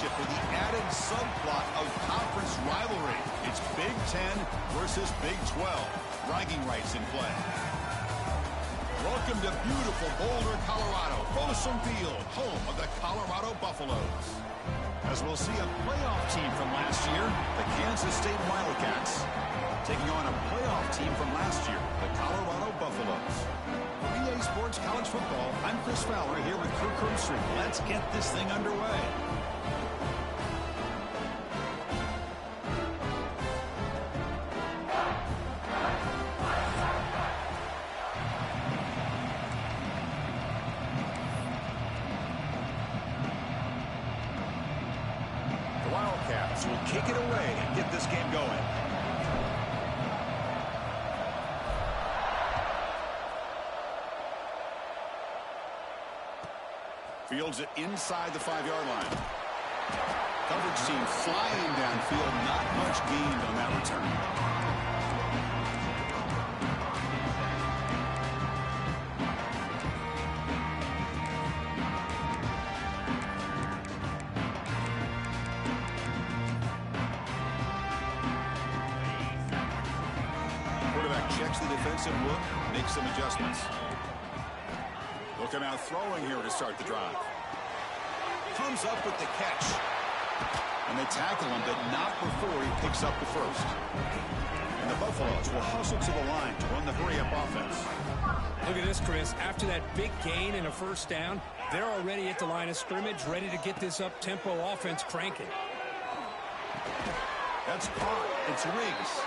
matchup with the added subplot of conference rivalry. It's Big Ten versus Big 12. Bragging rights in play. Welcome to beautiful Boulder, Colorado. Folsom Field, home of the Colorado Buffaloes. As we'll see a playoff team from last year, the Kansas State Wildcats, taking on a playoff team from last year, the Colorado Buffaloes. For EA Sports College Football, I'm Chris Fowler here with Kirk Herbstreit. Let's get this thing underway. The Wildcats will kick it away and get this game going. Fields it inside the 5-yard line. Coverage team flying downfield. Not much gained on that return. Quarterback checks the defensive look, makes some adjustments. They'll come out throwing here to start the drive. Comes up with the catch. And they tackle him, but not before he picks up the first. And the Buffaloes will hustle to the line to run the hurry-up offense. Look at this, Chris. After that big gain and a first down, they're already at the line of scrimmage, ready to get this up-tempo offense cranking. That's caught. It's Riggs.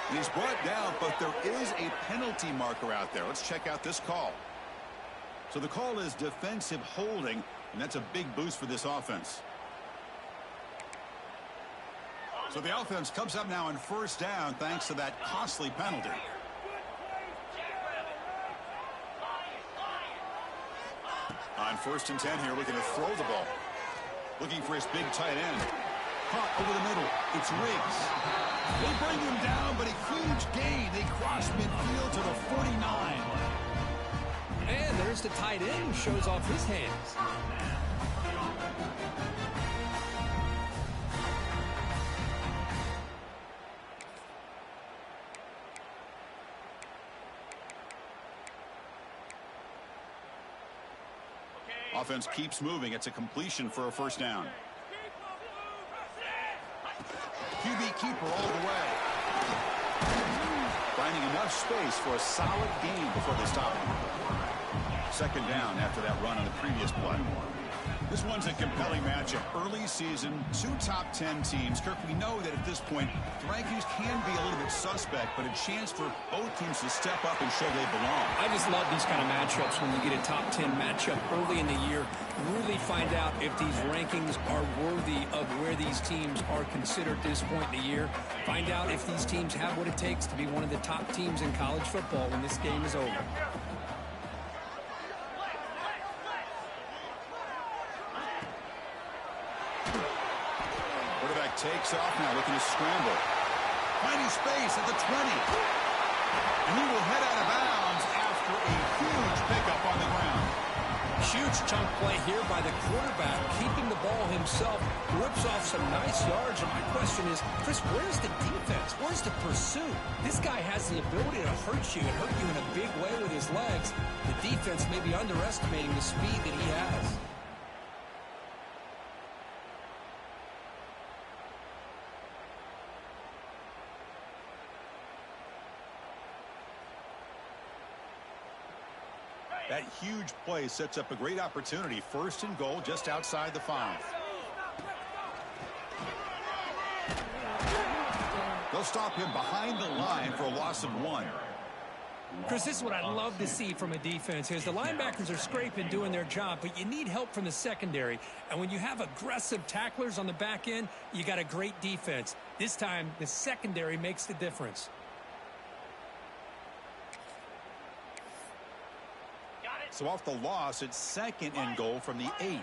And he's brought down, but there is a penalty marker out there. Let's check out this call. So the call is defensive holding, and that's a big boost for this offense. So the offense comes up now on first down thanks to that costly penalty. On 1st and 10 here, looking to throw the ball. Looking for his big tight end. Caught over the middle. It's Riggs. They bring him down, but a huge gain. They cross midfield to the 49. And there's the tight end who shows off his hands. Offense keeps moving. It's a completion for a first down. QB keeper all the way. Finding enough space for a solid gain before they stop him. Second down after that run on the previous play. This one's a compelling matchup. Early season, 2 top 10 teams. Kirk, we know that at this point, the rankings can be a little bit suspect, but a chance for both teams to step up and show they belong. I just love these kind of matchups when you get a top 10 matchup early in the year. Really find out if these rankings are worthy of where these teams are considered at this point in the year. Find out if these teams have what it takes to be one of the top teams in college football when this game is over. Takes off now, looking to scramble. Finding space at the 20. And he will head out of bounds after a huge pickup on the ground. Huge chunk play here by the quarterback, keeping the ball himself, rips off some nice yards. And my question is, Chris, where's the defense? Where's the pursuit? This guy has the ability to hurt you and hurt you in a big way with his legs. The defense may be underestimating the speed that he has. That huge play sets up a great opportunity. 1st and goal just outside the 5. They'll stop him behind the line for a loss of 1. Chris, this is what I love to see from a defense. Is the linebackers are scraping, doing their job, but you need help from the secondary. And when you have aggressive tacklers on the back end, you got a great defense. This time, the secondary makes the difference. So off the loss, it's 2nd and goal from the 8.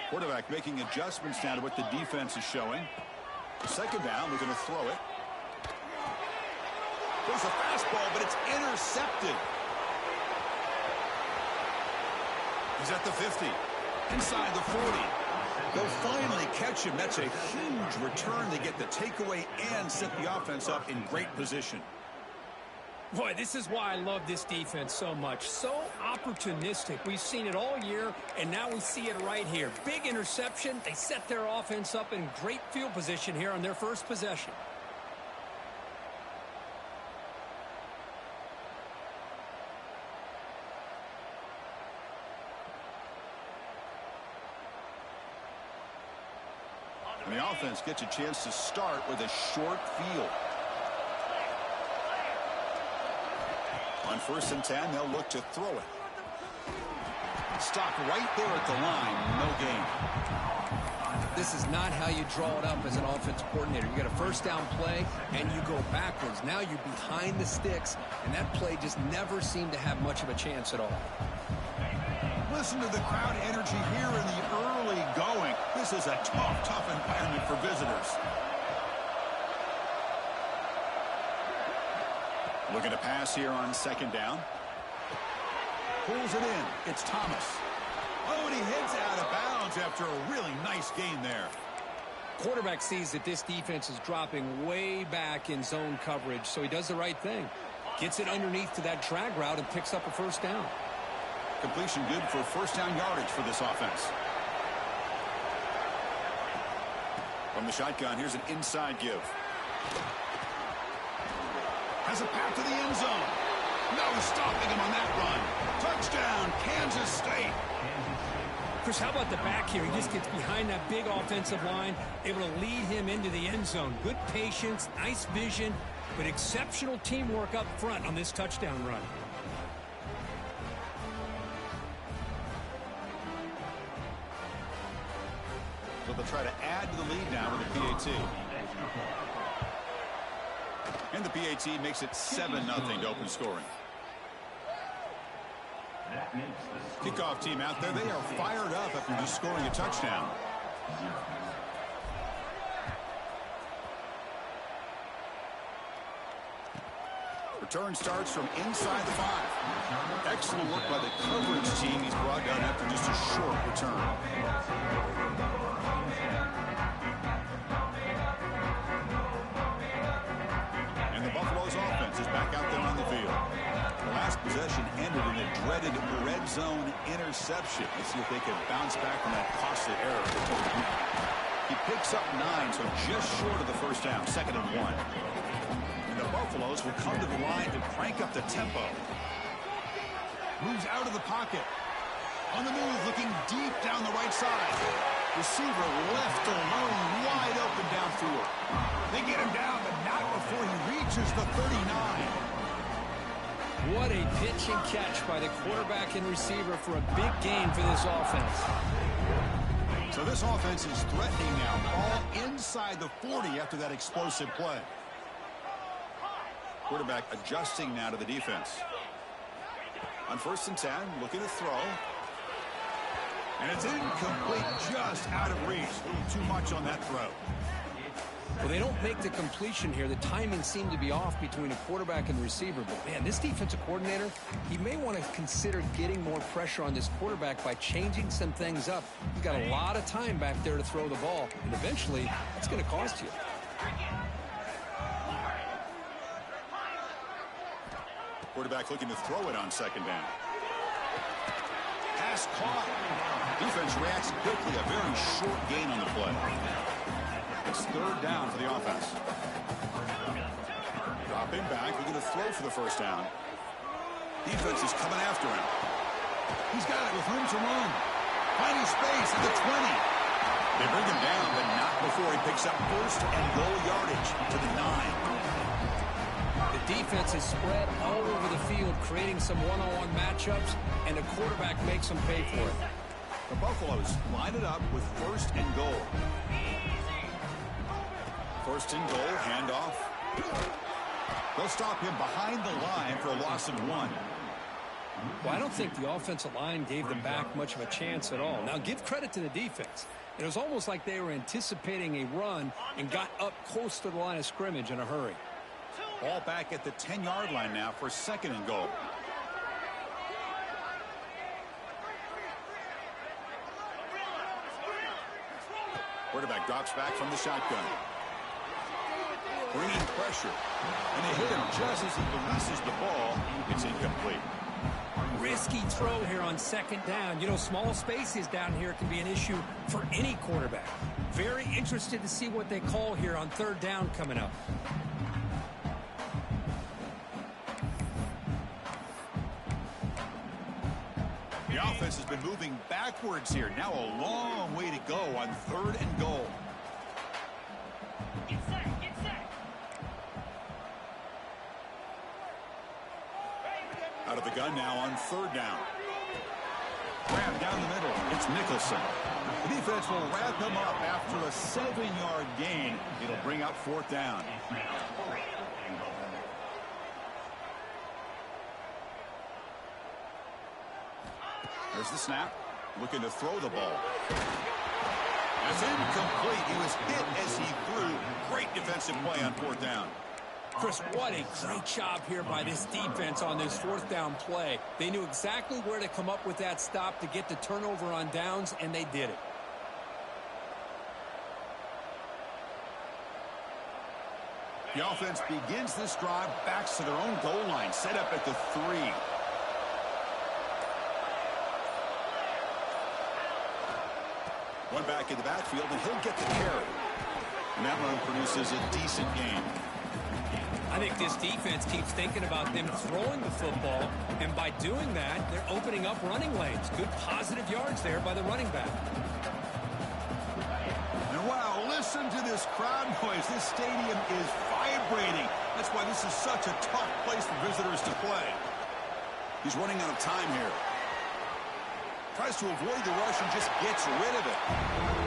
Quarterback making adjustments now to what the defense is showing. 2nd down, we're going to throw it. There's a fastball, but it's intercepted. He's at the 50. inside the 40. They'll finally catch him. That's a huge return. They get the takeaway and set the offense up in great position. Boy, this is why I love this defense so much. So opportunistic. We've seen it all year, and now we see it right here. Big interception. They set their offense up in great field position here on their first possession. And the offense gets a chance to start with a short field. On 1st and 10, they'll look to throw it. Stop right there at the line. No gain. This is not how you draw it up as an offense coordinator. You get a first down play, and you go backwards. Now you're behind the sticks, and that play just never seemed to have much of a chance at all. Listen to the crowd energy here in the early going. This is a tough environment for visitors. Looking to pass here on 2nd down. Pulls it in. It's Thomas. Oh, and he heads out of bounds after a really nice gain there. Quarterback sees that this defense is dropping way back in zone coverage, so he does the right thing. Gets it underneath to that drag route and picks up a first down. Completion good for first down yardage for this offense. From the shotgun, here's an inside give. Has a path to the end zone. No stopping him on that run. Touchdown, Kansas State. Chris, how about the back here? He just gets behind that big offensive line, able to lead him into the end zone. Good patience, nice vision, but exceptional teamwork up front on this touchdown run. So they'll try to add to the lead now with the PAT. And the PAT makes it 7-0 to open scoring. Kickoff team out there, they are fired up after just scoring a touchdown. Return starts from inside the 5. Excellent look by the coverage team. He's brought down after just a short return. And the Buffalo's offense is back out there on the field. The last possession ended in a dreaded red zone interception. Let's see if they can bounce back from that costly error. He picks up 9, so just short of the first down, 2nd and 1. And the Buffaloes will come to the line to crank up the tempo. Moves out of the pocket. On the move, looking deep down the right side. Receiver left alone, wide open downfield. They get him down, but not before he reaches the 39. What a pitch and catch by the quarterback and receiver for a big gain for this offense. So this offense is threatening now. Ball inside the 40 after that explosive play. Quarterback adjusting now to the defense. On 1st and 10, looking to throw. And it's incomplete, just out of reach. A little too much on that throw. Well, they don't make the completion here. The timing seemed to be off between a quarterback and receiver. But, man, this defensive coordinator, he may want to consider getting more pressure on this quarterback by changing some things up. He's got a lot of time back there to throw the ball. And eventually, that's going to cost you. Quarterback looking to throw it on 2nd down. Pass caught. Defense reacts quickly. A very short gain on the play. It's 3rd down for the offense. Dropping back, looking to throw for the first down. Defense is coming after him. He's got it with room to run. Finding space at the 20. They bring him down, but not before he picks up 1st and goal yardage to the 9. The defense is spread all over the field, creating some one-on-one matchups, and the quarterback makes them pay for it. The Buffaloes line it up with 1st and goal. 1st and goal, handoff. They'll stop him behind the line for a loss of 1. Well, I don't think the offensive line gave them back much of a chance at all. Now, give credit to the defense. It was almost like they were anticipating a run and got up close to the line of scrimmage in a hurry. Ball back at the 10-yard line now for 2nd and goal. Quarterback drops back from the shotgun. Bringing pressure. And they hit him just as he releases the ball. It's incomplete. Risky throw here on second down. You know, small spaces down here can be an issue for any quarterback. Very interested to see what they call here on third down coming up. The offense has been moving backwards here. Now a long way to go on third and goal. Get set, get set. Out of the gun now on third down. Grab down the middle. It's Nicholson. The defense will wrap him up after a 7-yard gain. It'll bring up fourth down. There's the snap. Looking to throw the ball. That's incomplete. He was hit as he threw. Great defensive play on fourth down. Chris, what a great job here by this defense on this fourth down play. They knew exactly where to come up with that stop to get the turnover on downs, and they did it. The offense begins this drive, backs to their own goal line, set up at the 3. One back in the backfield, and he'll get the carry. And that run produces a decent gain. I think this defense keeps thinking about them throwing the football, and by doing that, they're opening up running lanes. Good positive yards there by the running back. And wow, listen to this crowd noise. This stadium is vibrating. That's why this is such a tough place for visitors to play. He's running out of time here. Tries to avoid the rush and just gets rid of it.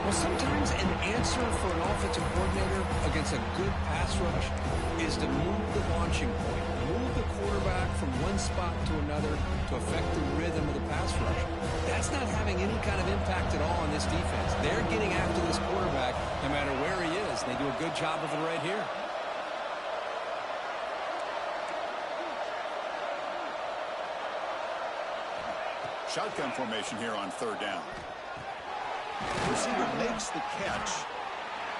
Well, sometimes an answer for an offensive coordinator against a good pass rush is to move the launching point, move the quarterback from one spot to another to affect the rhythm of the pass rush. That's not having any kind of impact at all on this defense. They're getting after this quarterback no matter where he is. They do a good job of it right here. Shotgun formation here on third down. Receiver makes the catch.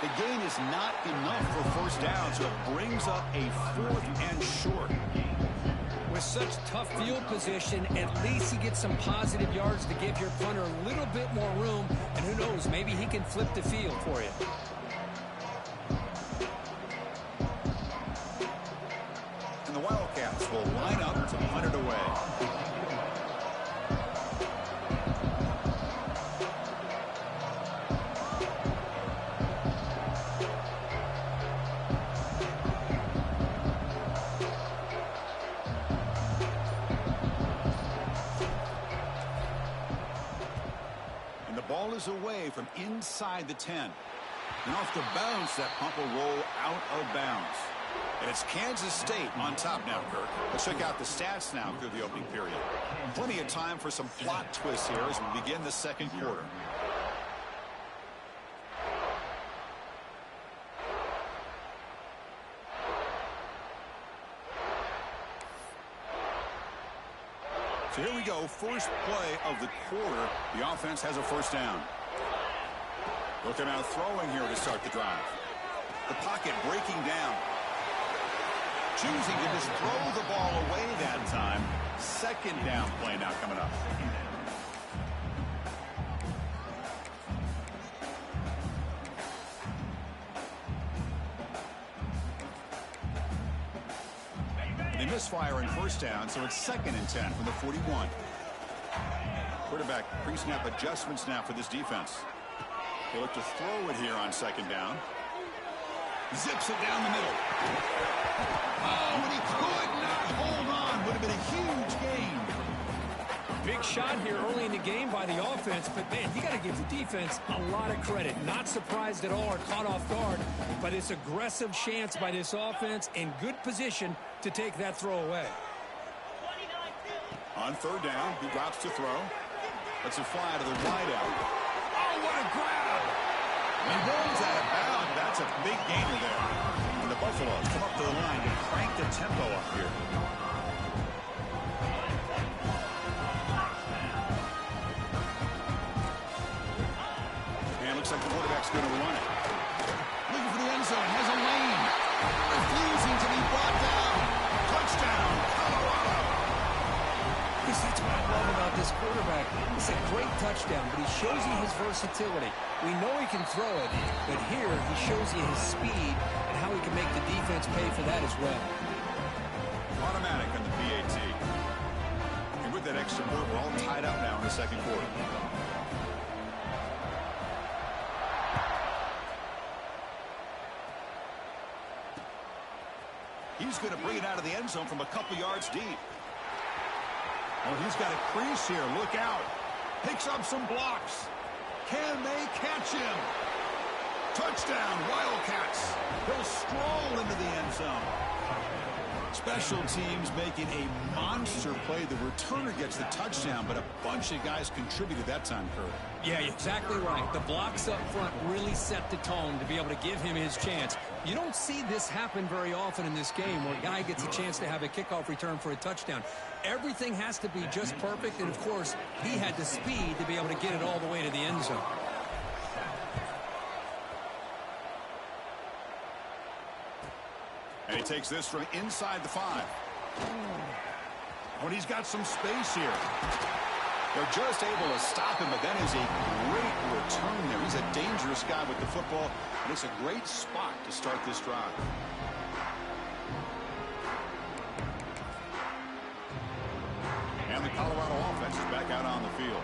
The gain is not enough for first down, so it brings up a 4th and short. With such tough field position, at least he gets some positive yards to give your punter a little bit more room, and who knows, maybe he can flip the field for you. And the Wildcats will line up to punt it away. Is away from inside the 10. And off the bounce, that pump will roll out of bounds. And it's Kansas State on top now, Kirk. Let's check out the stats now through the opening period. Plenty of time for some plot twists here as we begin the second quarter. So here we go, first play of the quarter. The offense has a first down. Looking out throwing here to start the drive. The pocket breaking down. Choosing to just throw the ball away that time. Second down play now coming up. They misfire in first down, so it's 2nd and 10 from the 41. Quarterback pre-snap adjustments now for this defense. They look to throw it here on second down. Zips it down the middle. Oh, and he could not hold on. Would have been a huge gain. Big shot here early in the game by the offense, but man, you got to give the defense a lot of credit. Not surprised at all or caught off guard, but it's aggressive chance by this offense in good position to take that throw away. On third down, he drops to throw. Let's it fly to the wideout. Oh, what a grab! And goes out of bounds. That's a big gainer there. And the Buffaloes come up to the line and crank the tempo up here. like the quarterback's going to run it. Looking for the end zone. Has a lane. Refusing to be brought down. Touchdown, Colorado. Chris, that's what I love about this quarterback. It's a great touchdown, but he shows you his versatility. We know he can throw it, but here he shows you his speed and how he can make the defense pay for that as well. Automatic on the PAT. And with that extra point, we're all tied up now in the second quarter. He's going to bring it out of the end zone from a couple yards deep. Oh, he's got a crease here. Look out. Picks up some blocks. Can they catch him? Touchdown, Wildcats. He'll stroll into the end zone. Special teams making a monster play. The returner gets the touchdown, but a bunch of guys contributed that time, Kurt. Yeah, exactly right. The blocks up front really set the tone to be able to give him his chance. You don't see this happen very often in this game where a guy gets a chance to have a kickoff return for a touchdown. Everything has to be just perfect, and of course, he had the speed to be able to get it all the way to the end zone. And he takes this from inside the 5. When he's got some space here. They're just able to stop him, but that is a great return there. He's a dangerous guy with the football, and it's a great spot to start this drive. And the Colorado offense is back out on the field.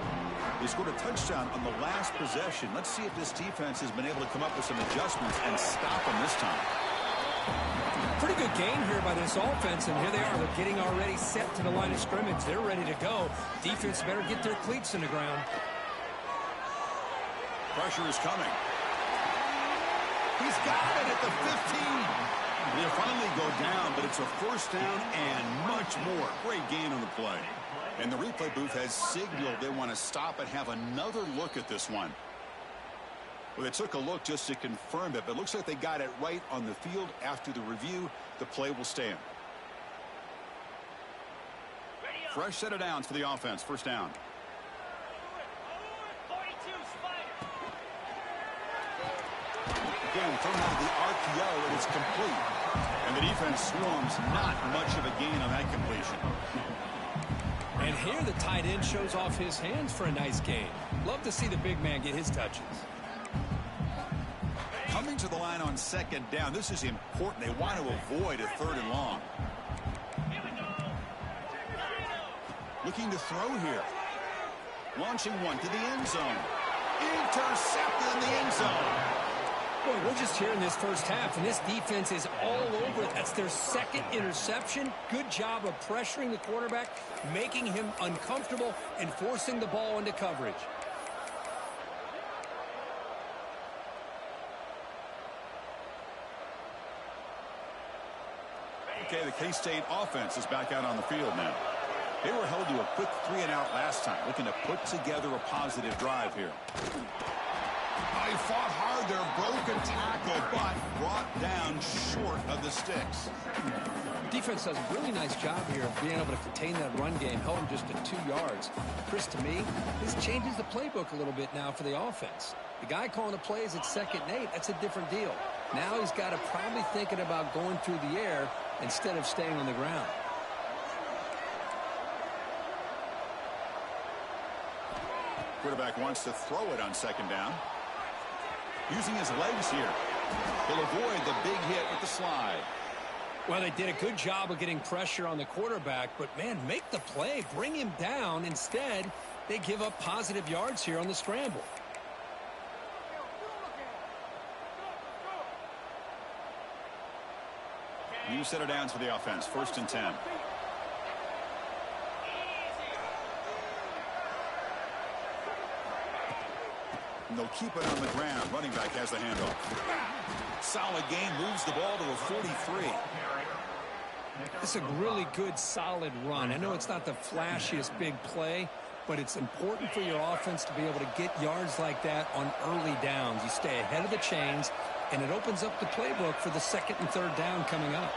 They scored a touchdown on the last possession. Let's see if this defense has been able to come up with some adjustments and stop them this time. Pretty good game here by this offense, and here they are. They're getting already set to the line of scrimmage. They're ready to go. Defense better get their cleats in the ground. Pressure is coming. He's got it at the 15. They'll finally go down, but it's a first down and much more. Great gain on the play. And the replay booth has signaled they want to stop and have another look at this one. Well, they took a look just to confirm it, but it looks like they got it right on the field. After the review, the play will stand. Fresh set of downs for the offense. First down. Again, thrown out of the RPO, and it's complete. And the defense swarms. Not much of a gain on that completion. And here the tight end shows off his hands for a nice gain. Love to see the big man get his touches. Coming to the line on second down. This is important. They want to avoid a 3rd and long. Looking to throw here. Launching one to the end zone. Intercepted in the end zone. Boy, we're just here in this first half, and this defense is all over it. That's their 2nd interception. Good job of pressuring the quarterback, making him uncomfortable, and forcing the ball into coverage. Okay, the K-State offense is back out on the field now. They were held to a quick 3-and-out last time, looking to put together a positive drive here. They fought hard there, broken tackle, but brought down short of the sticks. Defense does a really nice job here of being able to contain that run game, held him just at 2 yards. Chris, to me, this changes the playbook a little bit now for the offense. The guy calling the plays at 2nd and 8, that's a different deal. Now he's got to probably thinking about going through the air instead of staying on the ground. Quarterback wants to throw it on 2nd down. Using his legs here. He'll avoid the big hit with the slide. Well, they did a good job of getting pressure on the quarterback, but, man, make the play, bring him down. Instead, they give up positive yards here on the scramble. New set of downs for the offense. 1st and 10. And they'll keep it on the ground. Running back has the handoff. Solid game. Moves the ball to a 43. It's a really good, solid run. I know it's not the flashiest big play, but it's important for your offense to be able to get yards like that on early downs. You stay ahead of the chains, and it opens up the playbook for the 2nd and 3rd down coming up.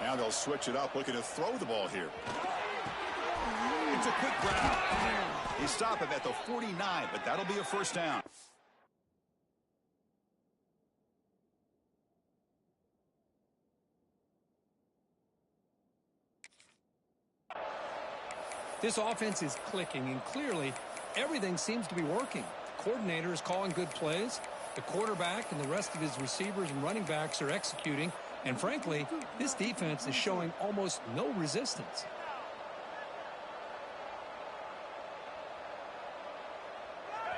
Now they'll switch it up, looking to throw the ball here. It's a quick grab. They stop him at the 49, but that'll be a first down. This offense is clicking, and clearly everything seems to be working. The coordinator is calling good plays. The quarterback and the rest of his receivers and running backs are executing. And frankly, this defense is showing almost no resistance.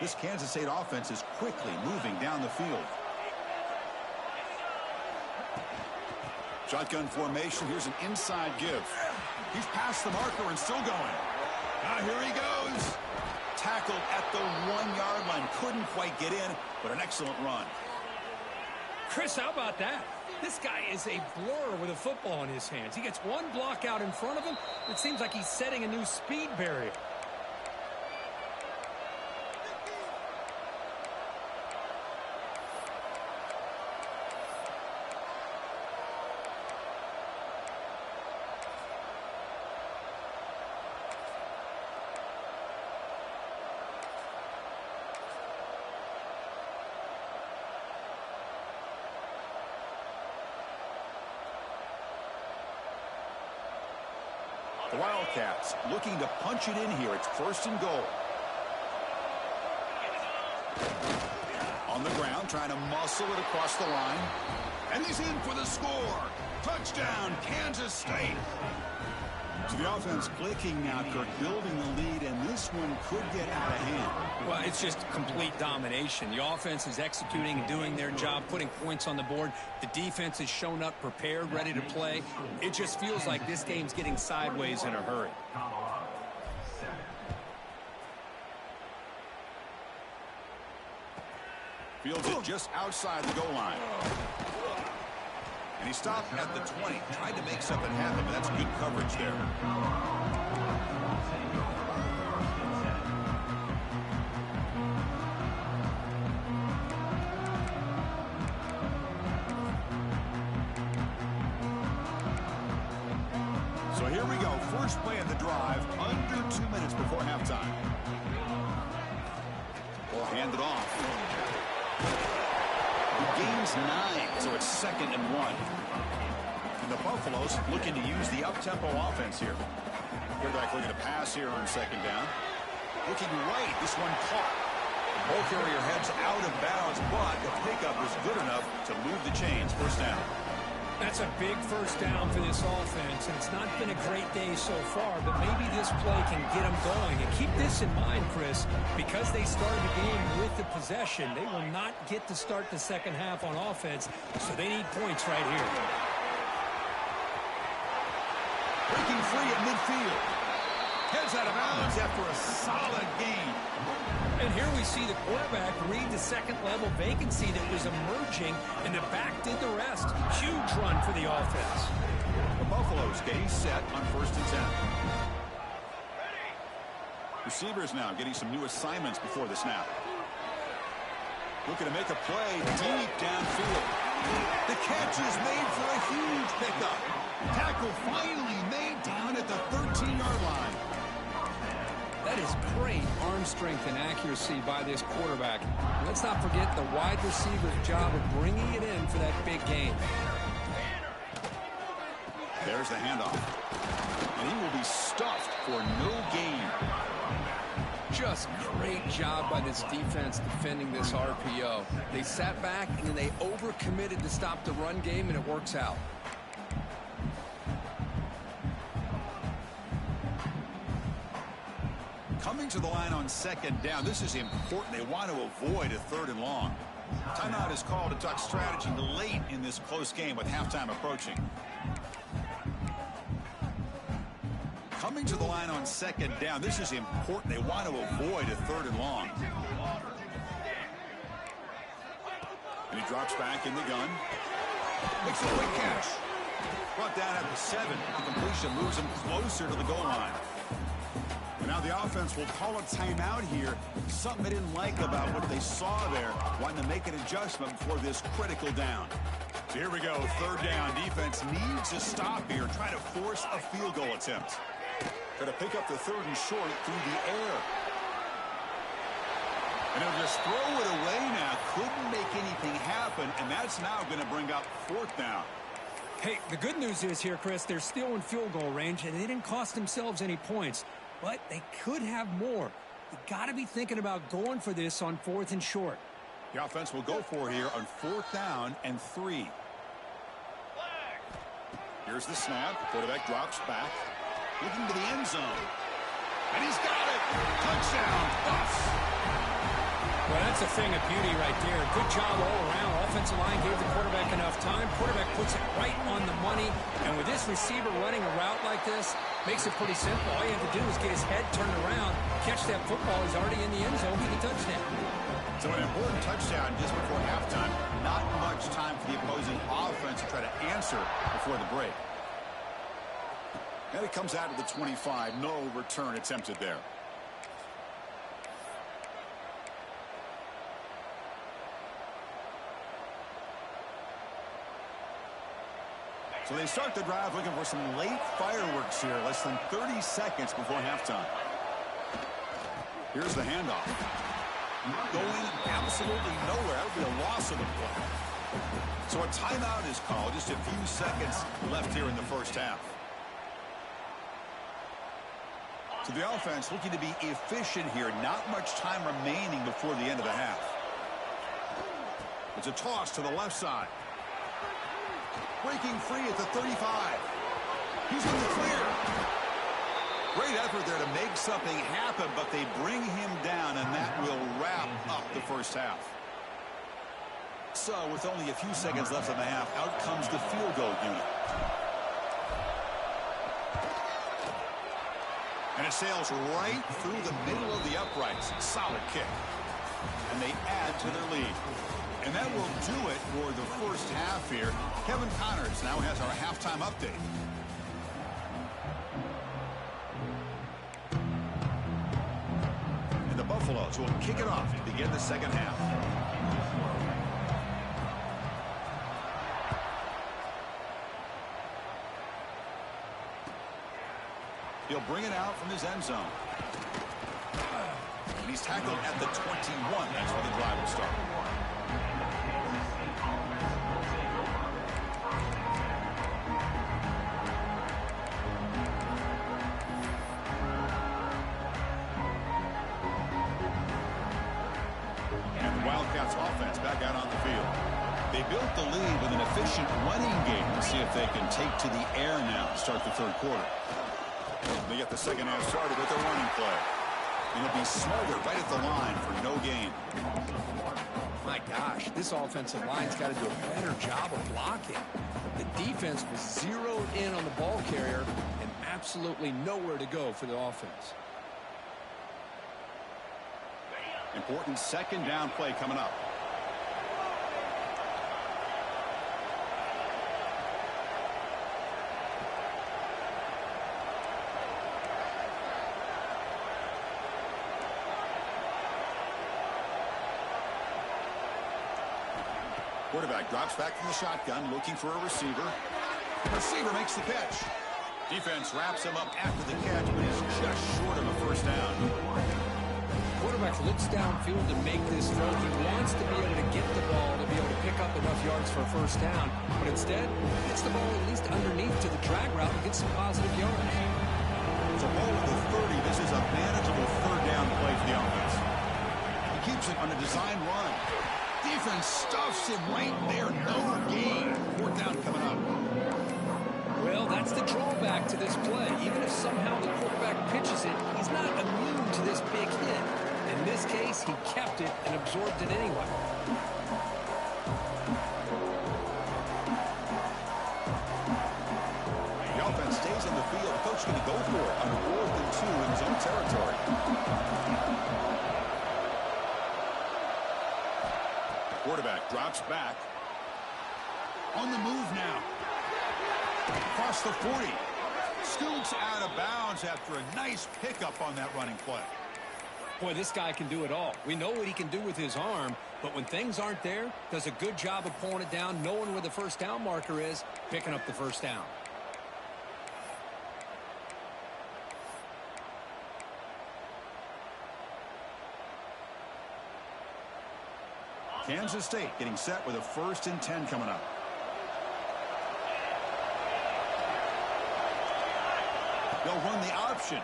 This Kansas State offense is quickly moving down the field. Shotgun formation. Here's an inside give. He's past the marker and still going. Now here he goes. Tackled at the 1-yard line. Couldn't quite get in, but an excellent run. Chris, how about that? This guy is a blur with a football in his hands. He gets one block out in front of him. It seems like he's setting a new speed barrier. The Wildcats looking to punch it in here. It's first and goal. On the ground, trying to muscle it across the line. And he's in for the score. Touchdown, Kansas State. So the offense clicking now, Kirk, building the lead, and this one could get out of hand. Well, it's just complete domination. The offense is executing and doing their job, putting points on the board. The defense has shown up prepared, ready to play. It just feels like this game's getting sideways in a hurry. Fields it just outside the goal line. And he stopped at the 20. Tried to make something happen, but that's good coverage there. So here we go. First play of the drive. Under 2 minutes before halftime. Ball handed off. The game's 9, so it's 2nd and 1. And the Buffaloes looking to use the up-tempo offense here. Quarterback looking to pass here on 2nd down. Looking right, this one caught. The ball carrier heads out of bounds, but the pickup is good enough to move the chains. First down. That's a big first down for this offense, and it's not been a great day so far, but maybe this play can get them going. And keep this in mind, Chris, because they started the game with the possession, they will not get to start the second half on offense, so they need points right here. Breaking free at midfield. Heads out of bounds after a solid gain. And here we see the quarterback read the second-level vacancy that was emerging, and the back did the rest. Huge run for the offense. The Buffaloes getting set on 1st and 10. Receivers now getting some new assignments before the snap. Looking to make a play deep downfield. The catch is made for a huge pickup. Tackle finally made down at the 13-yard line. That is great arm strength and accuracy by this quarterback. Let's not forget the wide receiver's job of bringing it in for that big gain. There's the handoff. And he will be stuffed for no gain. Just great job by this defense defending this RPO. They sat back and then they overcommitted to stop the run game, and it works out. Coming to the line on 2nd down. This is important. They want to avoid a 3rd and long. Timeout is called to talk strategy late in this close game with halftime approaching. Coming to the line on 2nd down. This is important. They want to avoid a 3rd and long. And he drops back in the gun. Makes a quick catch. Brought down at the 7. The completion moves him closer to the goal line. And now the offense will call a timeout here. Something they didn't like about what they saw there. Wanting to make an adjustment before this critical down. So here we go, third down. Defense needs a stop here, trying to force a field goal attempt. Going to pick up the third and short through the air. And he'll just throw it away now. Couldn't make anything happen, and that's now going to bring up fourth down. Hey, the good news is here, Chris, they're still in field goal range, and they didn't cost themselves any points. But they could have more. You got to be thinking about going for this on fourth and short. The offense will go for here on fourth down and 3. Here's the snap. Quarterback drops back. Looking to the end zone. And he's got it. Touchdown, Buffs. Well, that's a thing of beauty right there. Good job all around. Offensive line gave the quarterback enough time. Quarterback puts it right on the money. And with this receiver running a route like this, makes it pretty simple. All you have to do is get his head turned around, catch that football. He's already in the end zone. Get a touchdown. So an important touchdown just before halftime. Not much time for the opposing offense to try to answer before the break. And it comes out of the 25. No return attempted there. So they start the drive looking for some late fireworks here. Less than 30 seconds before halftime. Here's the handoff. Going absolutely nowhere. That would be a loss of the play. So a timeout is called. Just a few seconds left here in the first half. So the offense looking to be efficient here. Not much time remaining before the end of the half. It's a toss to the left side. Breaking free at the 35. He's in the clear. Great effort there to make something happen, but they bring him down, and that will wrap up the first half. So with only a few seconds left in the half, out comes the field goal unit. And it sails right through the middle of the uprights. Solid kick. And they add to their lead. And that will do it for the first half here. Kevin Connors now has our halftime update. And the Buffaloes will kick it off to begin the second half. He'll bring it out from his end zone. And he's tackled at the 21. That's where the drive will start. Offense back out on the field. They built the lead with an efficient running game. Let's see if they can take to the air now to start the third quarter. They get the second half started with a running play. It'll be Smolder right at the line for no gain. My gosh, this offensive line's got to do a better job of blocking. The defense was zeroed in on the ball carrier and absolutely nowhere to go for the offense. Important second down play coming up. Quarterback drops back from the shotgun, looking for a receiver. Receiver makes the catch. Defense wraps him up after the catch, but he's just short of a first down. Quarterback looks downfield to make this throw. He wants to be able to get the ball to be able to pick up enough yards for a first down, but instead gets the ball at least underneath to the drag route and gets some positive yards. So ball at the 30. This is a manageable third down play for the offense. He keeps it on a design run. Defense stuffs him right there. No gain. Fourth down coming up. Well, that's the drawback to this play. Even if somehow the quarterback pitches it, he's not immune to this big hit. In this case, he kept it and absorbed it anyway. The offense stays on the field. The coach is going to go for it on 4th and 2 in his own territory. Quarterback drops back. On the move now. Across the 40. Scoots out of bounds after a nice pickup on that running play. Boy, this guy can do it all. We know what he can do with his arm, but But when things aren't there, does a good job of pulling it down, knowing where the first down marker is, picking up the first down. Kansas State getting set with a 1st and 10 coming up. They'll run the option.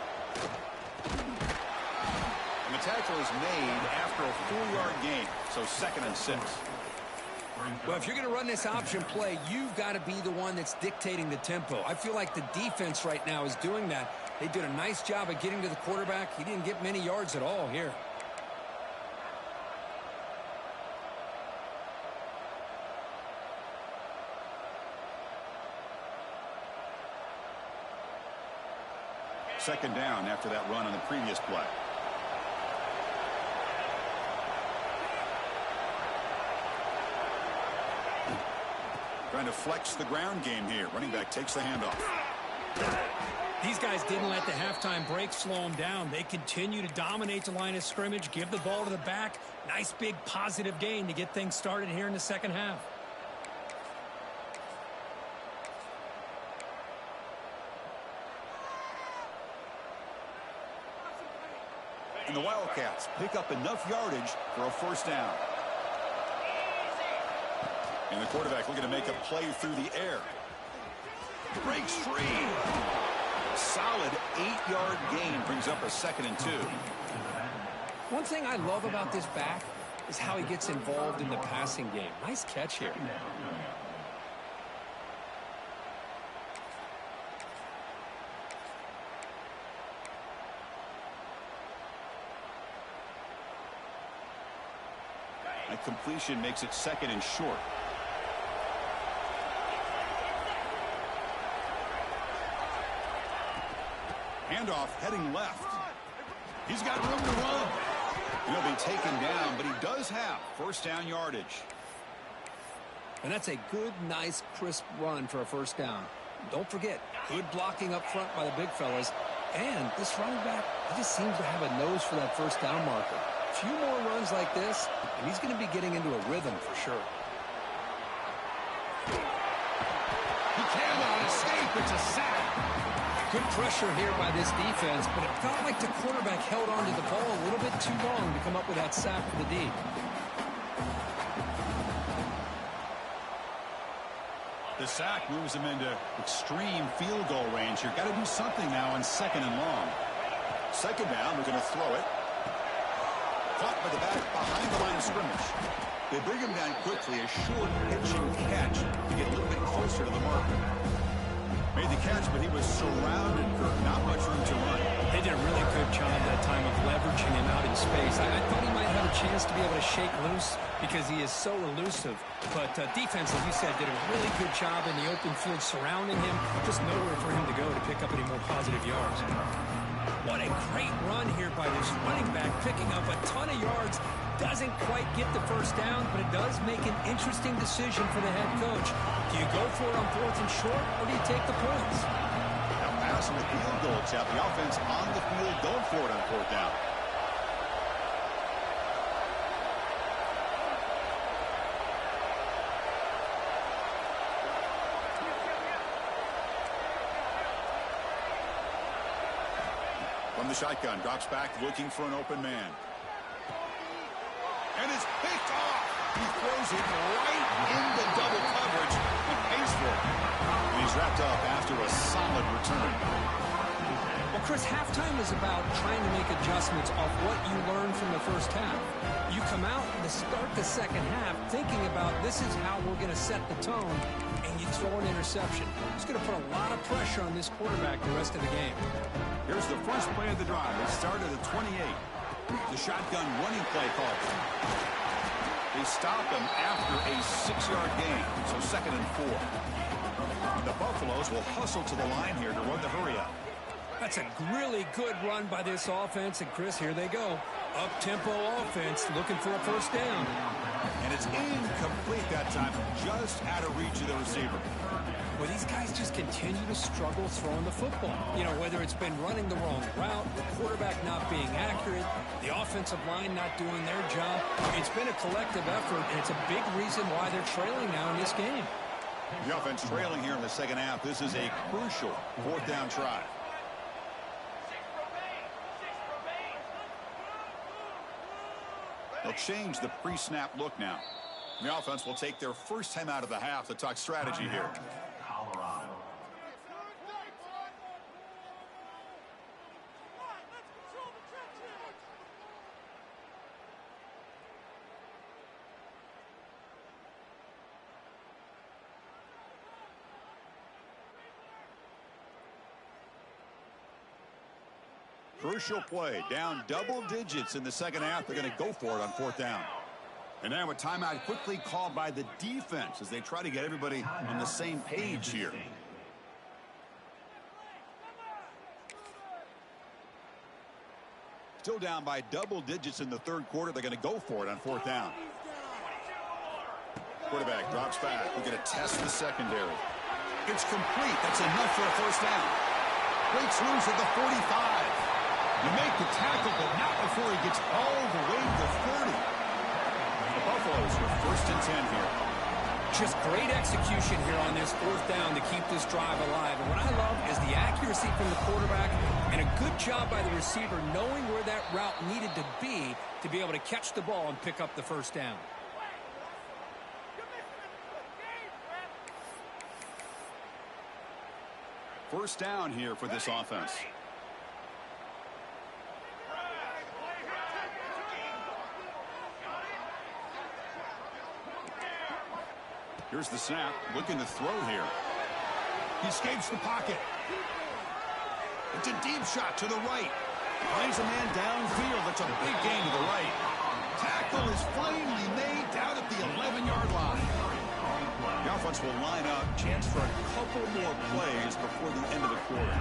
And the tackle is made after a 4-yard gain, so 2nd and 6. Well, if you're going to run this option play, you've got to be the one that's dictating the tempo. I feel like the defense right now is doing that. They did a nice job of getting to the quarterback. He didn't get many yards at all here. Second down after that run on the previous play. Trying to flex the ground game here. Running back takes the handoff. These guys didn't let the halftime break slow them down. They continue to dominate the line of scrimmage, give the ball to the back. Nice big positive gain to get things started here in the second half. And the Wildcats pick up enough yardage for a 1st down. And the quarterback looking to make a play through the air. Breaks free. Solid 8-yard gain brings up a 2nd and 2. One thing I love about this back is how he gets involved in the passing game. Nice catch here. A completion makes it 2nd and short. Handoff heading left. He's got room to run. He'll be taken down, but he does have 1st down yardage. And that's a good, nice, crisp run for a 1st down. Don't forget, good blocking up front by the big fellas. And this running back, he just seems to have a nose for that 1st down marker. A few more runs like this, and he's going to be getting into a rhythm for sure. He cannot escape. It's a sack. Good pressure here by this defense, but it felt like the quarterback held on to the ball a little bit too long to come up with that sack for the D. The sack moves him into extreme field goal range here. Got to do something now on 2nd and long. 2nd down, we're going to throw it. Caught by the back behind the line of scrimmage. They bring him down quickly, a short pitching catch to get a little bit closer to the marker. Made the catch, but he was surrounded, Kirk. Not much room to run. They did a really good job that time of leveraging him out in space. I thought he might have a chance to be able to shake loose because he is so elusive. But defense, as you said, did a really good job in the open field surrounding him. Just nowhere for him to go to pick up any more positive yards. What a great run here by this running back, picking up a ton of yards. Doesn't quite get the 1st down, but it does make an interesting decision for the head coach. Do you go for it on 4th and short, or do you take the points? Now passing the field goal, Chap. The offense on the field, going for it on 4th down. From the shotgun, drops back, looking for an open man. And it's picked off. He throws it right into double coverage. He pays for it. And he's wrapped up after a solid return. Well, Chris, halftime is about trying to make adjustments off what you learned from the 1st half. You come out to start the 2nd half thinking about this is how we're going to set the tone, and you throw an interception. It's going to put a lot of pressure on this quarterback the rest of the game. Here's the first play of the drive. It started at 28. The shotgun running play call. They stop him after a 6-yard gain, so 2nd and 4. The Buffaloes will hustle to the line here to run the hurry up. That's a really good run by this offense. And, Chris, here they go. Up-tempo offense looking for a first down. And it's incomplete that time, just out of reach of the receiver. Well, these guys just continue to struggle throwing the football. You know, whether it's been running the wrong route, the quarterback not being accurate, the offensive line not doing their job. It's been a collective effort, and it's a big reason why they're trailing now in this game. The offense trailing here in the second half. This is a crucial fourth down try. They'll change the pre-snap look now. The offense will take their first time out of the half to talk strategy here. Colorado. Crucial play, down double digits in the second half. They're going to go for it on fourth down. And now a timeout quickly called by the defense as they try to get everybody on the same page here. Still down by double digits in the third quarter. They're going to go for it on fourth down. Quarterback drops back. We're going to test the secondary. It's complete. That's enough for a first down. Breaks loose at the 45. You make the tackle, but not before he gets all the way to 30. The Buffaloes are first and 10 here. Just great execution here on this fourth down to keep this drive alive. And what I love is the accuracy from the quarterback and a good job by the receiver knowing where that route needed to be able to catch the ball and pick up the first down. First down here for this offense. Here's the snap, looking to throw here. He escapes the pocket. It's a deep shot to the right. Plays a man downfield. That's a big gain to the right. Tackle is finally made down at the 11-yard line. The offense will line up. Chance for a couple more plays before the end of the quarter.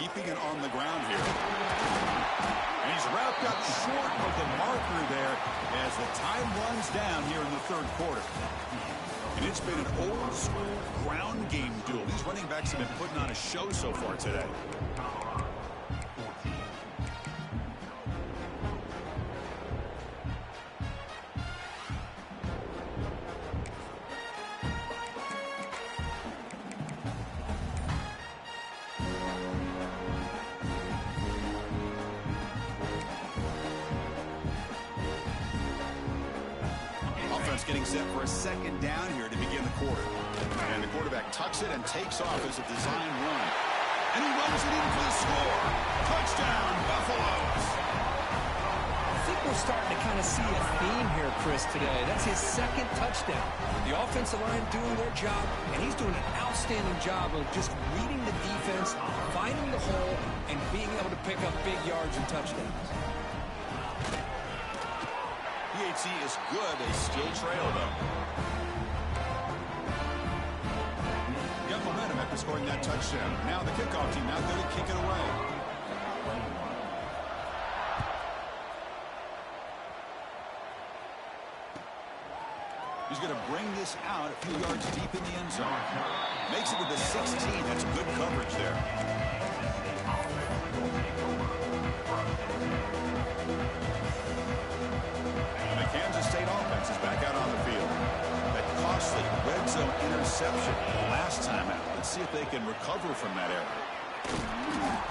Keeping it on the ground here. And he's wrapped up short of the marker there as the time runs down here in the third quarter. And it's been an old-school ground game duel. These running backs have been putting on a show so far today. Getting set for a second down here to begin the quarter. And the quarterback tucks it and takes off as a design run. And he runs it in for the score. Touchdown, Buffaloes. I think we're starting to kind of see a theme here, Chris, today. That's his second touchdown. The offensive line doing their job, and he's doing an outstanding job of just reading the defense, finding the hole, and being able to pick up big yards and touchdowns. PHC is good. They still trail, though. Got momentum after scoring that touchdown. Now the kickoff team out there to kick it away. He's going to bring this out a few yards deep in the end zone. Makes it to the 16. That's good coverage there. Kansas State offense is back out on the field. That costly red zone interception last time out. Let's see if they can recover from that error.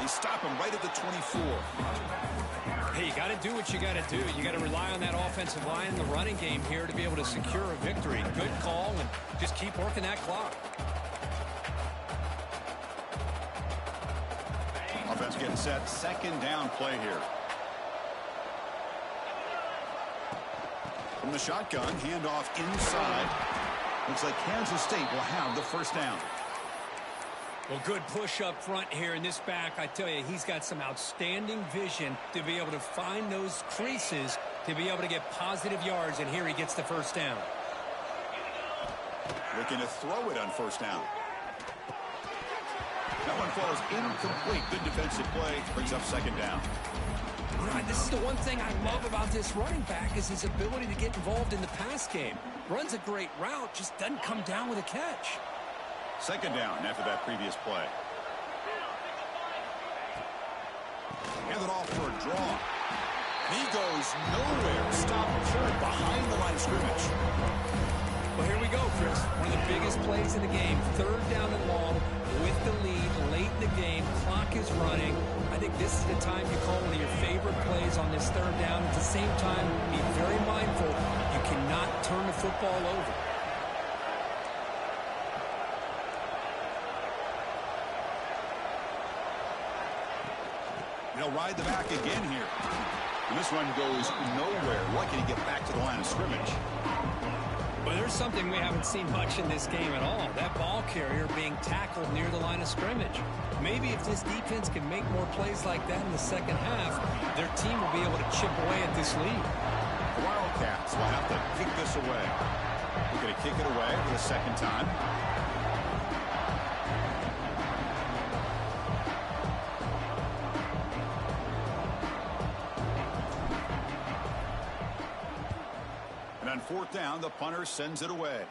They stop him right at the 24. Hey, you got to do what you got to do. You got to rely on that offensive line in the running game here to be able to secure a victory. Good call, and just keep working that clock. Offense getting set. Second down play here. From the shotgun, handoff inside. Looks like Kansas State will have the first down. Well, good push up front here in this back. I tell you, he's got some outstanding vision to be able to find those creases, to be able to get positive yards, and here he gets the first down. Looking to throw it on first down. That one falls incomplete. Good defensive play. Brings up second down. This is the one thing I love about this running back is his ability to get involved in the pass game. Runs a great route, just doesn't come down with a catch. Second down after that previous play. Hand it off for a draw. He goes nowhere. Stop short behind the line of scrimmage. Well, here we go, Chris. One of the biggest plays in the game. Third down and long with the lead late in the game. Clock is running. I think this is the time you call one of your favorite plays on this third down. At the same time, be very mindful. You cannot turn the football over. They'll ride the back again here. And this run goes nowhere. Lucky to get back to the line of scrimmage. Well, there's something we haven't seen much in this game at all. That ball carrier being tackled near the line of scrimmage. Maybe if this defense can make more plays like that in the second half, their team will be able to chip away at this lead. The Wildcats will have to kick this away. They're going to kick it away for the second time. On fourth down, the punter sends it away.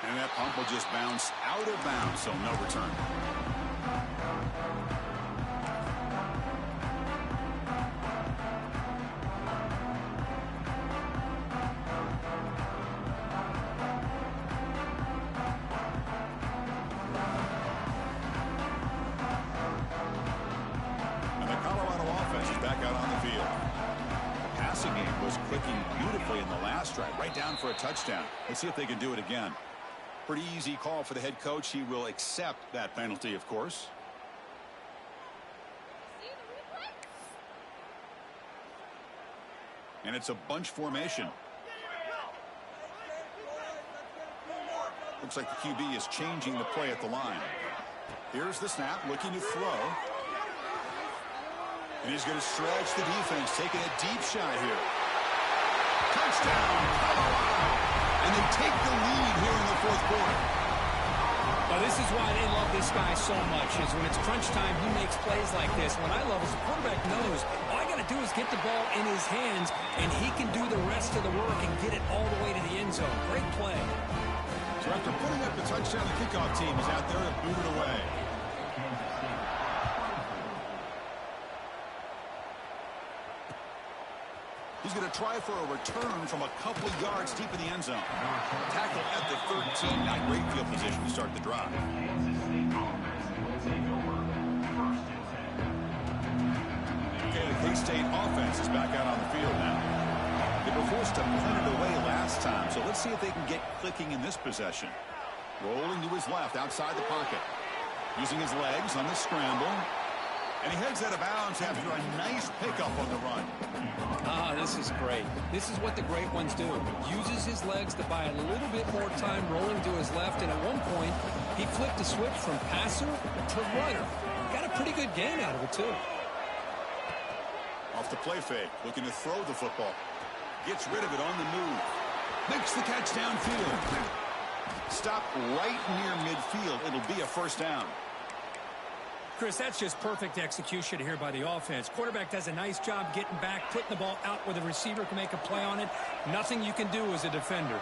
And that pump will just bounce out of bounds, so no return. And the Colorado offense is back out on the field. Passing game was clicking beautifully in the last drive, right down for a touchdown. Let's see if they can do it again. Pretty easy call for the head coach. He will accept that penalty, of course. And it's a bunch formation. Looks like the QB is changing the play at the line. Here's the snap, looking to throw. And he's going to stretch the defense, taking a deep shot here. Touchdown, Colorado. And they take the lead here in the fourth quarter. Well, this is why they love this guy so much, is when it's crunch time, he makes plays like this. What I love is the quarterback knows all I got to do is get the ball in his hands, and he can do the rest of the work and get it all the way to the end zone. Great play. So after putting up the touchdown, the kickoff team is out there to boot it away. He's going to try for a return from a couple of yards deep in the end zone. Tackle at the 13. Not great field position to start the drive. Okay, the K-State offense is back out on the field now. They were forced to punt it away last time, so let's see if they can get clicking in this possession. Rolling to his left outside the pocket. Using his legs on the scramble. And he heads out of bounds after a nice pickup on the run. This is great. This is what the great ones do. Uses his legs to buy a little bit more time rolling to his left, and at one point, he flipped the switch from passer to runner. Got a pretty good gain out of it, too. Off the play fake, looking to throw the football. Gets rid of it on the move. Makes the catch downfield. Stopped right near midfield. It'll be a first down. Chris, that's just perfect execution here by the offense. Quarterback does a nice job getting back, putting the ball out where the receiver can make a play on it. Nothing you can do as a defender.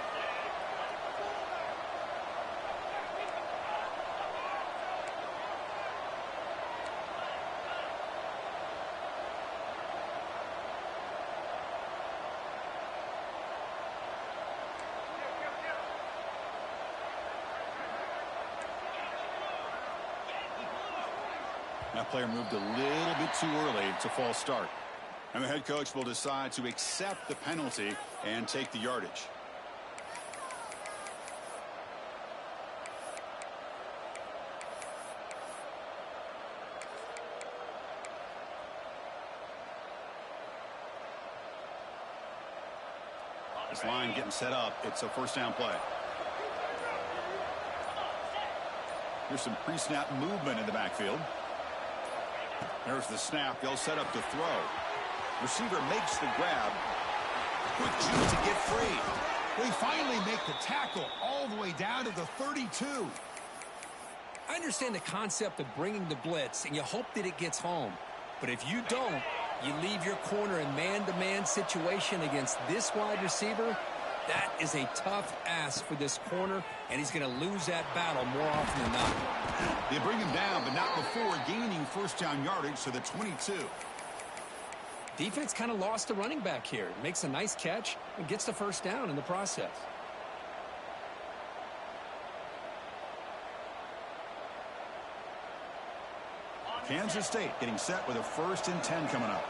That player moved a little bit too early. It's a false start. And the head coach will decide to accept the penalty and take the yardage. This line getting set up. It's a first down play. Here's some pre-snap movement in the backfield. There's the snap. They'll set up to throw. Receiver makes the grab. Quick juke to get free. They finally make the tackle all the way down to the 32. I understand the concept of bringing the blitz, and you hope that it gets home. But if you don't, you leave your corner in man-to-man situation against this wide receiver. That is a tough ask for this corner, and he's going to lose that battle more often than not. They bring him down, but not before gaining first down yardage to the 22. Defense kind of lost the running back here. Makes a nice catch and gets the first down in the process. Kansas State getting set with a 1st and 10 coming up.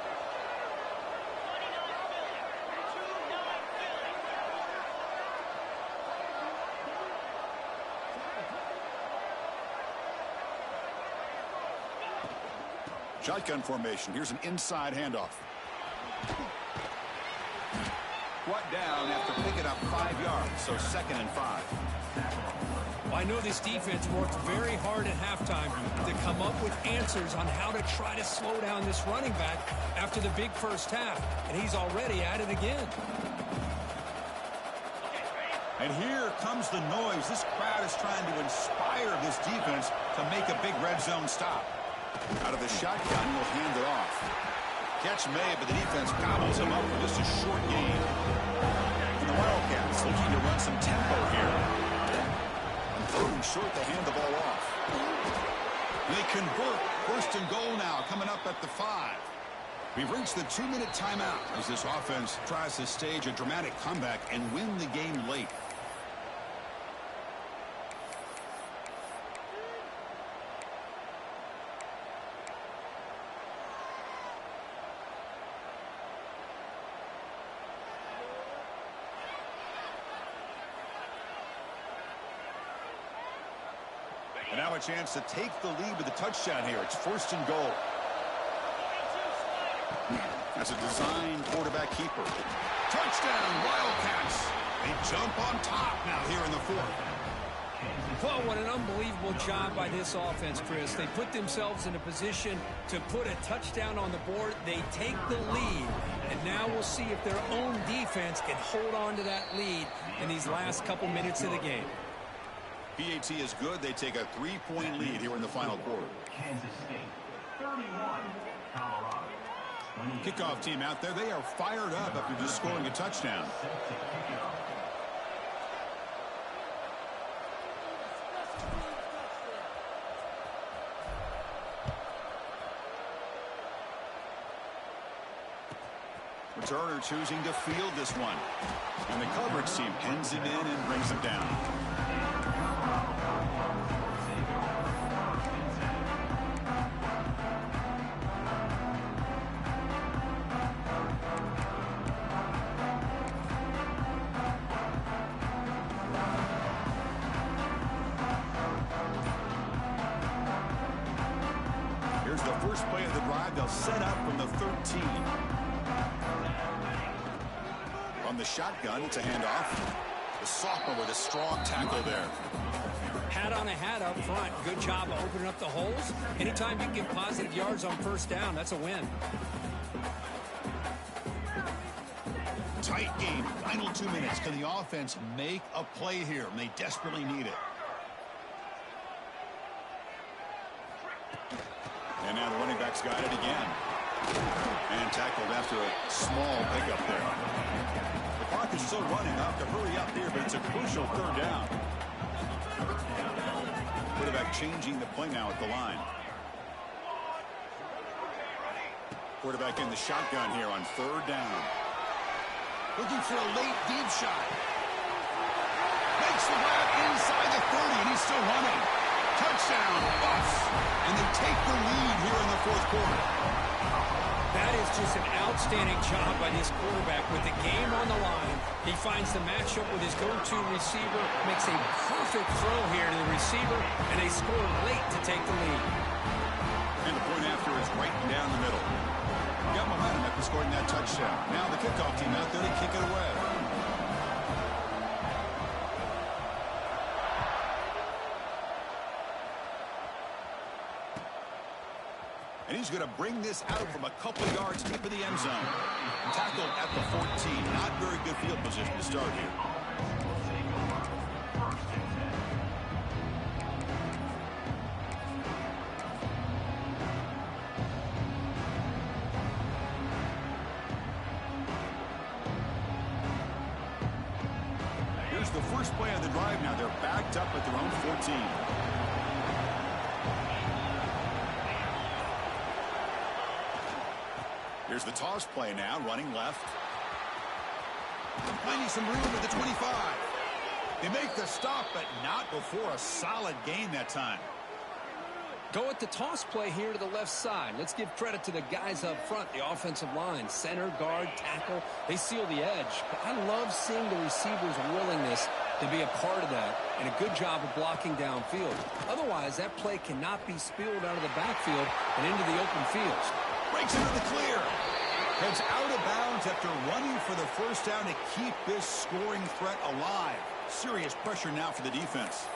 Shotgun formation. Here's an inside handoff. Brought down after picking up 5 yards, so 2nd and 5. Well, I know this defense worked very hard at halftime to come up with answers on how to try to slow down this running back after the big first half, and he's already at it again. And here comes the noise. This crowd is trying to inspire this defense to make a big red zone stop. Out of the shotgun, he'll hand it off. Catch made, but the defense gobbles him up for just a short gain. And the Wildcats looking to run some tempo here. And 3rd and short, they hand the ball off. They convert. 1st and goal now, coming up at the 5. We've reached the 2-minute timeout as this offense tries to stage a dramatic comeback and win the game late. And now a chance to take the lead with a touchdown here. It's 1st and goal. That's a design quarterback keeper. Touchdown, Wildcats. They jump on top now here in the 4th. Well, what an unbelievable job by this offense, Chris. They put themselves in a position to put a touchdown on the board. They take the lead, and now we'll see if their own defense can hold on to that lead in these last couple minutes of the game. PAT is good. They take a 3-point lead here in the final quarter. Kansas State, 31, Colorado. Kickoff team out there. They are fired up after just scoring a touchdown. Returner choosing to field this one. And the coverage team pins him in and brings him down. Here's the first play of the drive. They'll set up from the 13. On the shotgun, it's a handoff. The sophomore with a strong tackle there. Hat on a hat up front. Good job of opening up the holes. Anytime you can get positive yards on first down, that's a win. Tight game. Final 2 minutes. Can the offense make a play here? And they desperately need it. And now the running back's got it again. And tackled after a small pickup there. The clock is still running. I'll have to hurry up here, but it's a crucial 3rd down. Quarterback changing the play now at the line. Quarterback in the shotgun here on 3rd down. Looking for a late deep shot. Makes the grab inside the 30, and he's still running. Touchdown, Buffs. And they take the lead here in the 4th quarter. That is just an outstanding job by this quarterback with the game on the line. He finds the matchup with his go-to receiver, makes a perfect throw here to the receiver, and they score late to take the lead. And the point after is right down the middle. Got momentum after scoring that touchdown. Now the kickoff team out there to kick it away. And he's going to bring this out from a couple of yards deep in the end zone. Tackled at the 14. Not very good field position to start here. Here's the first play of the drive now. They're backed up at their own 14. Here's the toss play now, running left. Finding some room at the 25. They make the stop, but not before a solid gain that time. Go at the toss play here to the left side. Let's give credit to the guys up front, the offensive line, center, guard, tackle. They seal the edge. But I love seeing the receivers' willingness to be a part of that, and a good job of blocking downfield. Otherwise, that play cannot be spilled out of the backfield and into the open fields. Breaks into the clear. Heads out of bounds after running for the first down to keep this scoring threat alive. Serious pressure now for the defense.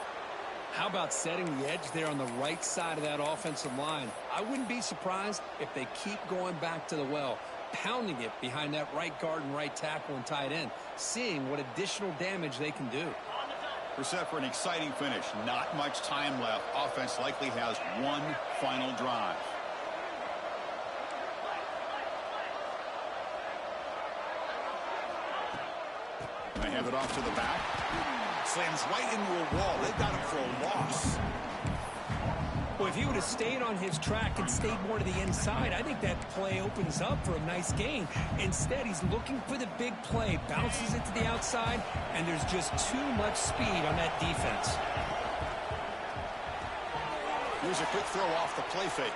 How about setting the edge there on the right side of that offensive line? I wouldn't be surprised if they keep going back to the well, pounding it behind that right guard and right tackle and tight end, seeing what additional damage they can do. We're set for an exciting finish. Not much time left. Offense likely has one final drive. They hand it off to the back. Slams right into a wall. They've got him for a loss. Well, if he would have stayed on his track and stayed more to the inside, I think that play opens up for a nice gain. Instead, he's looking for the big play, bounces it to the outside, and there's just too much speed on that defense. Here's a quick throw off the play fake.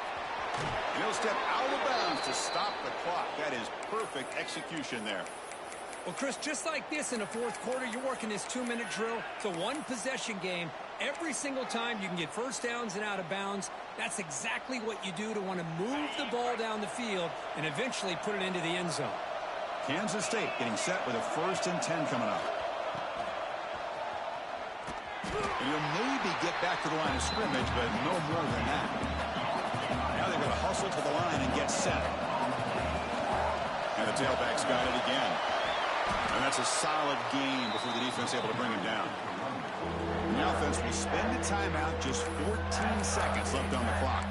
And he'll step out of bounds to stop the clock. That is perfect execution there. Well, Chris, just like this in the fourth quarter, you're working this 2-minute drill. It's a one-possession game. Every single time you can get first downs and out of bounds, that's exactly what you do to want to move the ball down the field and eventually put it into the end zone. Kansas State getting set with a 1st and 10 coming up. And he'll maybe get back to the line of scrimmage, but no more than that. Now they're going to hustle to the line and get set. And the tailback's got it again. And that's a solid gain before the defense able to bring him down. The offense will spend a timeout, just 14 seconds left on the clock.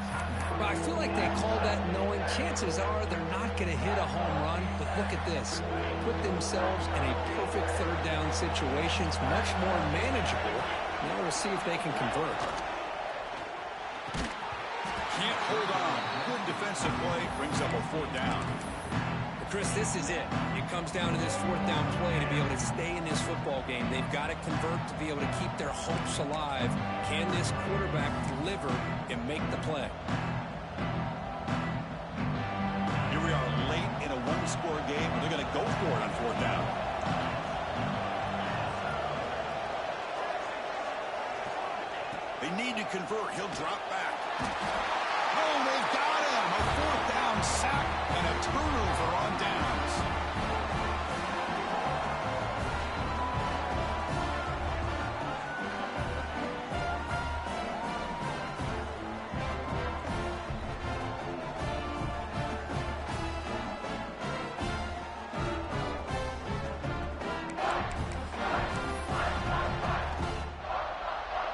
Well, I feel like they call that knowing chances are they're not going to hit a home run. But look at this. Put themselves in a perfect third down situation. It's much more manageable. Now we'll see if they can convert. Can't hold on. Good defensive play brings up a 4th down. Chris, this is it. It comes down to this 4th down play to be able to stay in this football game. They've got to convert to be able to keep their hopes alive. Can this quarterback deliver and make the play? Here we are late in a one-score game, and they're going to go for it on 4th down. They need to convert. He'll drop back. Oh, they've got him. A 4th down sack and a turnover on downs.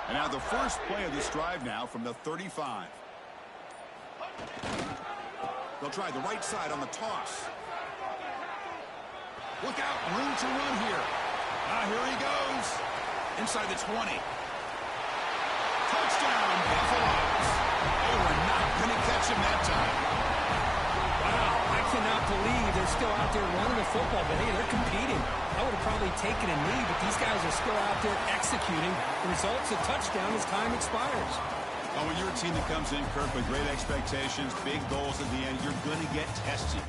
And now the first play of this drive now from the 35. They'll try the right side on the toss. Look out, room to run here. Here he goes. Inside the 20. Touchdown, Buffaloes. They were not going to catch him that time. Wow, I cannot believe they're still out there running the football, but hey, they're competing. I would have probably taken a knee, but these guys are still out there executing. The result's a touchdown as time expires. When you're a team that comes in, Kirk, with great expectations, big goals at the end, you're going to get tested.